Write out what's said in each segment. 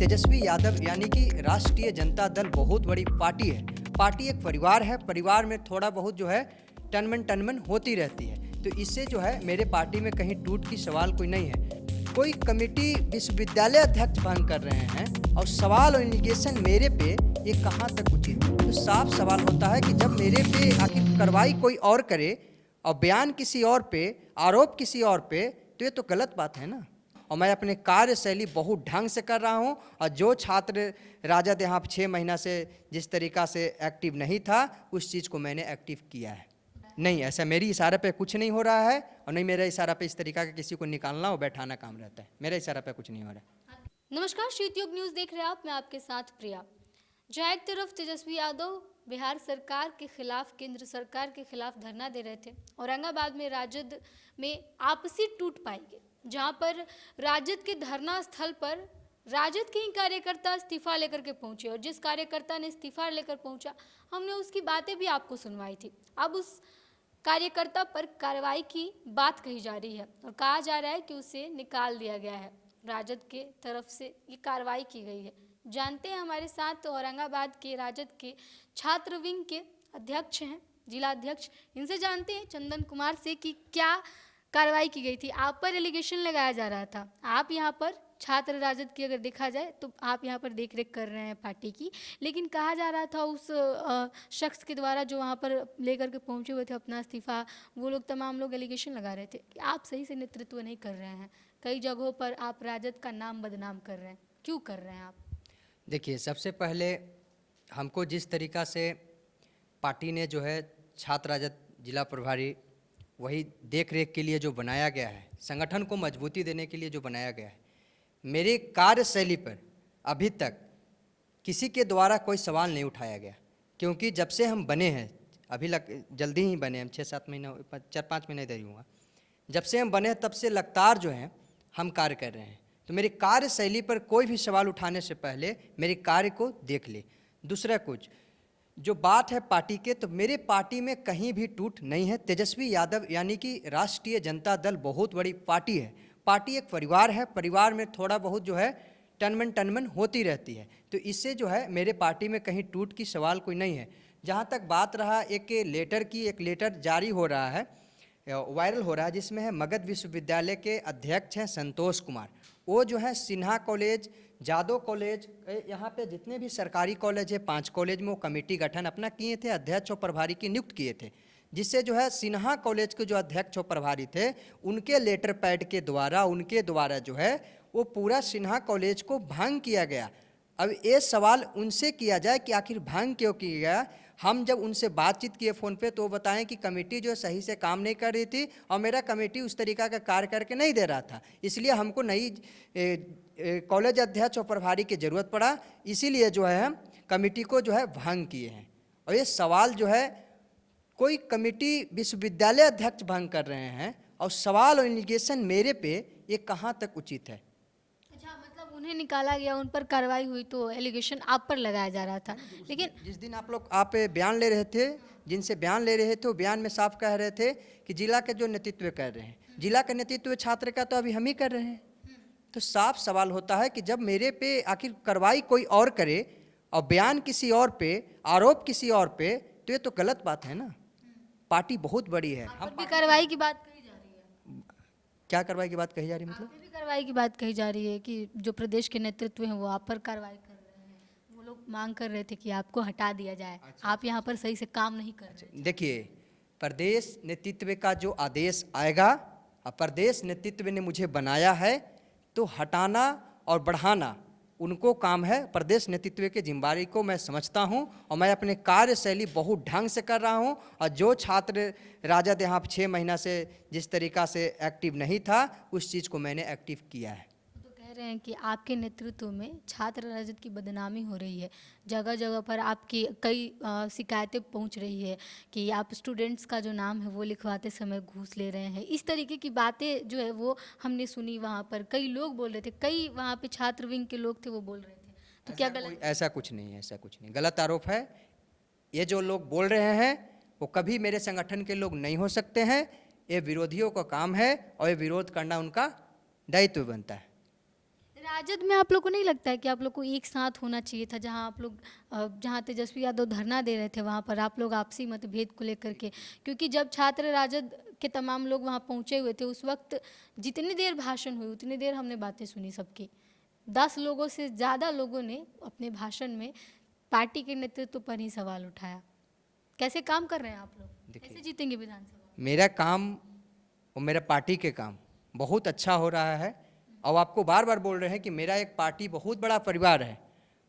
तेजस्वी यादव यानी कि राष्ट्रीय जनता दल बहुत बड़ी पार्टी है। पार्टी एक परिवार है, परिवार में थोड़ा बहुत जो है टनमन होती रहती है। तो इससे जो है मेरे पार्टी में कहीं टूट की सवाल कोई नहीं है। कोई कमेटी विश्वविद्यालय अध्यक्ष भंग कर रहे हैं और सवाल और एलिगेशन मेरे पे, ये कहाँ तक उचित है? तो साफ सवाल होता है कि जब मेरे पे आखिर कार्रवाई कोई और करे और बयान किसी और पे, आरोप किसी और पे, तो ये तो गलत बात है ना। और मैं अपने कार्यशैली बहुत ढंग से कर रहा हूँ। और जो छात्र राजद यहाँ 6 महीना से जिस तरीक़ा से एक्टिव नहीं था, उस चीज़ को मैंने एक्टिव किया है। नहीं, ऐसा मेरी इशारे पे कुछ नहीं हो रहा है और नहीं मेरा इशारा पे इस तरीका का किसी को निकालना और बैठाना काम रहता है। मेरा इशारा पे कुछ नहीं हो रहा है। नमस्कार, शीतयुग न्यूज़ देख रहे हैं आप, मैं आपके साथ प्रिया। जहाँ एक तरफ तेजस्वी यादव बिहार सरकार के खिलाफ, केंद्र सरकार के खिलाफ धरना दे रहे थे, औरंगाबाद में राजद में आपसी टूट पाई गई, जहाँ पर राजद के धरना स्थल पर राजद के ही कार्यकर्ता इस्तीफा लेकर के पहुंचे और जिस कार्यकर्ता ने इस्तीफा लेकर पहुंचा, हमने उसकी बातें भी आपको सुनवाई थी। अब उस कार्यकर्ता पर कार्रवाई की बात कही जा रही है और कहा जा रहा है कि उसे निकाल दिया गया है। राजद के तरफ से ये कार्रवाई की गई है। जानते हैं हमारे साथ औरंगाबाद के राजद के छात्र विंग के अध्यक्ष हैं, जिला अध्यक्ष, इनसे जानते हैं चंदन कुमार से कि क्या कार्रवाई की गई थी। आप पर एलिगेशन लगाया जा रहा था, आप यहाँ पर छात्र राजद की अगर देखा जाए तो आप यहाँ पर देख रेख कर रहे हैं पार्टी की, लेकिन कहा जा रहा था उस शख्स के द्वारा जो वहाँ पर लेकर के पहुँचे हुए थे अपना इस्तीफा, वो लोग तमाम लोग एलिगेशन लगा रहे थे कि आप सही से नेतृत्व नहीं कर रहे हैं, कई जगहों पर आप राजद का नाम बदनाम कर रहे हैं। क्यों कर रहे हैं आप? देखिए, सबसे पहले हमको जिस तरीक़ा से पार्टी ने जो है छात्र राजद जिला प्रभारी वही देख रेख के लिए जो बनाया गया है, संगठन को मजबूती देने के लिए जो बनाया गया है, मेरे कार्यशैली पर अभी तक किसी के द्वारा कोई सवाल नहीं उठाया गया। क्योंकि जब से हम बने हैं, अभी जल्दी ही बने हम, 6-7 महीना, 4-5 महीने इधर ही हुआ, जब से हम बने हैं तब से लगातार जो है हम कार्य कर रहे हैं। तो मेरी कार्यशैली पर कोई भी सवाल उठाने से पहले मेरे कार्य को देख ले। दूसरा कुछ जो बात है पार्टी के, तो मेरे पार्टी में कहीं भी टूट नहीं है। तेजस्वी यादव यानी कि राष्ट्रीय जनता दल बहुत बड़ी पार्टी है। पार्टी एक परिवार है, परिवार में थोड़ा बहुत जो है टनमन होती रहती है। तो इससे जो है मेरे पार्टी में कहीं टूट की सवाल कोई नहीं है। जहाँ तक बात रहा एक लेटर की, एक लेटर जारी हो रहा है, वायरल हो रहा है, जिसमें है मगध विश्वविद्यालय के अध्यक्ष हैं संतोष कुमार। वो जो है सिन्हा कॉलेज, जादव कॉलेज, यहाँ पे जितने भी सरकारी कॉलेज है 5 कॉलेज में वो कमेटी गठन अपना किए थे, अध्यक्ष और प्रभारी की नियुक्त किए थे, जिससे जो है सिन्हा कॉलेज के जो अध्यक्ष और प्रभारी थे उनके लेटर पैड के द्वारा, उनके द्वारा जो है वो पूरा सिन्हा कॉलेज को भंग किया गया। अब ये सवाल उनसे किया जाए कि आखिर भंग क्यों किया गया। हम जब उनसे बातचीत किए फ़ोन पे तो वो बताएं कि कमेटी जो सही से काम नहीं कर रही थी और मेरा कमेटी उस तरीक़ा का कार्य करके नहीं दे रहा था, इसलिए हमको नई कॉलेज अध्यक्ष और प्रभारी की ज़रूरत पड़ा, इसीलिए जो है हम कमेटी को जो है भंग किए हैं। और ये सवाल जो है कोई कमेटी विश्वविद्यालय अध्यक्ष भंग कर रहे हैं और सवाल और एलिगेशन मेरे पे, ये कहाँ तक उचित है? अच्छा, मतलब उन्हें निकाला गया, उन पर कार्रवाई हुई तो एलिगेशन आप पर लगाया जा रहा था। लेकिन जिस दिन आप बयान ले रहे थे, जिनसे बयान ले रहे थे, वो बयान में साफ कह रहे थे कि जिला के जो नेतृत्व कर रहे हैं, जिला का नेतृत्व छात्र का तो अभी हम ही कर रहे हैं। तो साफ सवाल होता है कि जब मेरे पे आखिर कार्रवाई कोई और करे और बयान किसी और पे, आरोप किसी और पे, तो ये तो गलत बात है ना। पार्टी बहुत बड़ी है। हम भी कार्रवाई की बात कही जा रही है। क्या कार्रवाई की बात कही जा रही है? मतलब भी कार्रवाई की बात कही जा रही है कि जो प्रदेश के नेतृत्व हैं वो आप पर कार्रवाई कर रहे हैं। वो लोग मांग कर रहे थे कि आपको हटा दिया जाए। आप यहाँ पर सही से काम नहीं कर रहे। देखिए, प्रदेश नेतृत्व का जो आदेश आएगा और प्रदेश नेतृत्व ने मुझे बनाया है, तो हटाना और बढ़ाना उनको काम है। प्रदेश नेतृत्व के जिम्मेदारी को मैं समझता हूं और मैं अपने कार्यशैली बहुत ढंग से कर रहा हूं। और जो छात्र राजद यहाँ 6 महीना से जिस तरीक़ा से एक्टिव नहीं था, उस चीज़ को मैंने एक्टिव किया है। तो कह रहे हैं कि आपके नेतृत्व में छात्र राजद की बदनामी हो रही है, जगह जगह पर आपकी कई शिकायतें पहुंच रही है कि आप स्टूडेंट्स का जो नाम है वो लिखवाते समय घूस ले रहे हैं। इस तरीके की बातें जो है वो हमने सुनी। वहाँ पर कई लोग बोल रहे थे, कई वहाँ पे छात्र विंग के लोग थे वो बोल रहे थे। तो क्या गलत? ऐसा कुछ नहीं है, ऐसा कुछ नहीं, गलत आरोप है। ये जो लोग बोल रहे हैं वो कभी मेरे संगठन के लोग नहीं हो सकते हैं। ये विरोधियों का काम है और ये विरोध करना उनका दायित्व बनता है। राजद में आप लोग को नहीं लगता है कि आप लोग को एक साथ होना चाहिए था, जहां आप लोग जहां तेजस्वी यादव धरना दे रहे थे वहां पर आप लोग आपसी मतभेद को लेकर के, क्योंकि जब छात्र राजद के तमाम लोग वहां पहुंचे हुए थे उस वक्त जितनी देर भाषण हुई उतनी देर हमने बातें सुनी सबकी। 10 लोगों से ज़्यादा लोगों ने अपने भाषण में पार्टी के नेतृत्व पर ही सवाल उठाया। कैसे काम कर रहे हैं आप लोग, देखिए, कैसे जीतेंगे विधानसभा? मेरा काम और मेरा पार्टी के काम बहुत अच्छा हो रहा है। और आपको बार बार बोल रहे हैं कि मेरा एक पार्टी बहुत बड़ा परिवार है।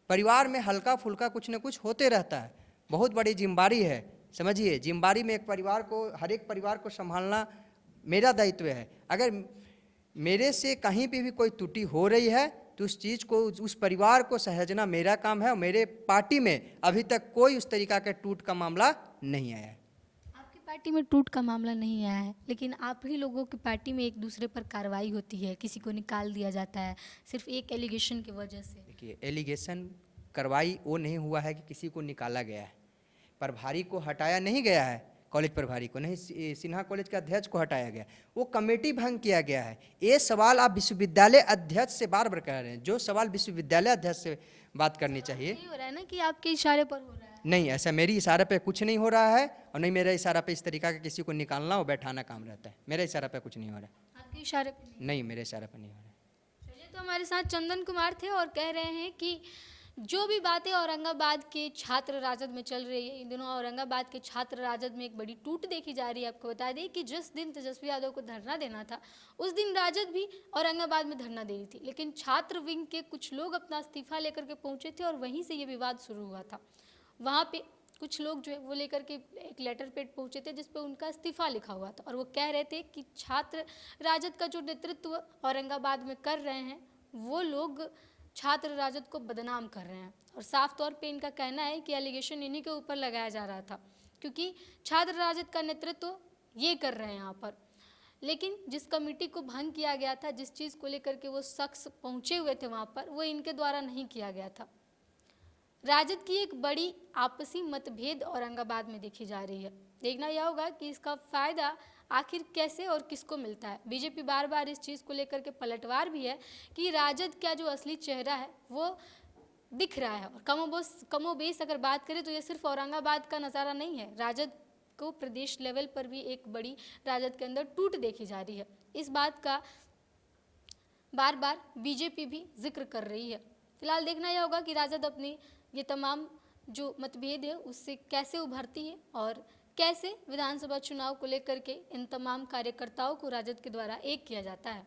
परिवार में हल्का फुल्का कुछ न कुछ होते रहता है, बहुत बड़ी जिम्मेदारी है। समझिए, जिम्मेदारी में एक परिवार को, हर एक परिवार को संभालना मेरा दायित्व है। अगर मेरे से कहीं पे भी कोई त्रुटि हो रही है तो उस चीज़ को, उस परिवार को सहेजना मेरा काम है। और मेरे पार्टी में अभी तक कोई उस तरीका के टूट का मामला नहीं आया है। आपकी पार्टी में टूट का मामला नहीं आया है, लेकिन आप ही लोगों की पार्टी में एक दूसरे पर कार्रवाई होती है, किसी को निकाल दिया जाता है सिर्फ एक एलिगेशन की वजह से। देखिए, एलिगेशन कार्रवाई वो नहीं हुआ है कि किसी को निकाला गया है। प्रभारी को हटाया नहीं गया है, कॉलेज प्रभारी को नहीं, सिन्हा कॉलेज के अध्यक्ष को हटाया गया, वो कमेटी भंग किया गया है। ये सवाल आप विश्वविद्यालय अध्यक्ष से बार बार कह रहे हैं, जो सवाल विश्वविद्यालय अध्यक्ष से बात करनी चाहिए। नहीं हो रहा है ना कि आपके इशारे पर हो रहा है? नहीं, ऐसा मेरी इशारे पे कुछ नहीं हो रहा है, और नहीं मेरा इशारा पे इस तरीका का किसी को निकालना और बैठाना काम रहता है। मेरा इशारा पे कुछ नहीं हो रहा है। आपके इशारे पर नहीं, मेरे इशारे पे नहीं हो रहा है। चलिए, तो हमारे साथ चंदन कुमार थे और कह रहे हैं कि जो भी बातें औरंगाबाद के छात्र राजद में चल रही है, इन दिनों औरंगाबाद के छात्र राजद में एक बड़ी टूट देखी जा रही है। आपको बता दें कि जिस दिन तेजस्वी यादव को धरना देना था उस दिन राजद भी औरंगाबाद में धरना दे रही थी, लेकिन छात्र विंग के कुछ लोग अपना इस्तीफा लेकर के पहुंचे थे और वहीं से ये विवाद शुरू हुआ था। वहाँ पे कुछ लोग जो है वो लेकर के एक लेटर पैड पहुंचे थे जिस पे उनका इस्तीफा लिखा हुआ था, और वो कह रहे थे कि छात्र राजद का जो नेतृत्व औरंगाबाद में कर रहे हैं वो लोग छात्र राजद को बदनाम कर रहे हैं। और साफ तौर पे इनका कहना है कि एलिगेशन इन्हीं के ऊपर लगाया जा रहा था, क्योंकि छात्र राजद का नेतृत्व ये कर रहे हैं यहाँ पर। लेकिन जिस कमेटी को भंग किया गया था, जिस चीज़ को लेकर के वो शख्स पहुँचे हुए थे वहाँ पर, वो इनके द्वारा नहीं किया गया था। राजद की एक बड़ी आपसी मतभेद औरंगाबाद में देखी जा रही है। देखना यह होगा कि इसका फायदा आखिर कैसे और किसको मिलता है। बीजेपी बार बार इस चीज़ को लेकर के पलटवार भी है कि राजद का जो असली चेहरा है वो दिख रहा है। और कमोबेश अगर बात करें तो ये सिर्फ औरंगाबाद का नज़ारा नहीं है, राजद को प्रदेश लेवल पर भी एक बड़ी राजद के अंदर टूट देखी जा रही है। इस बात का बार बार बीजेपी भी जिक्र कर रही है। फिलहाल देखना यह होगा कि राजद अपनी ये तमाम जो मतभेद है उससे कैसे उभरती है और कैसे विधानसभा चुनाव को लेकर के इन तमाम कार्यकर्ताओं को राजद के द्वारा एक किया जाता है।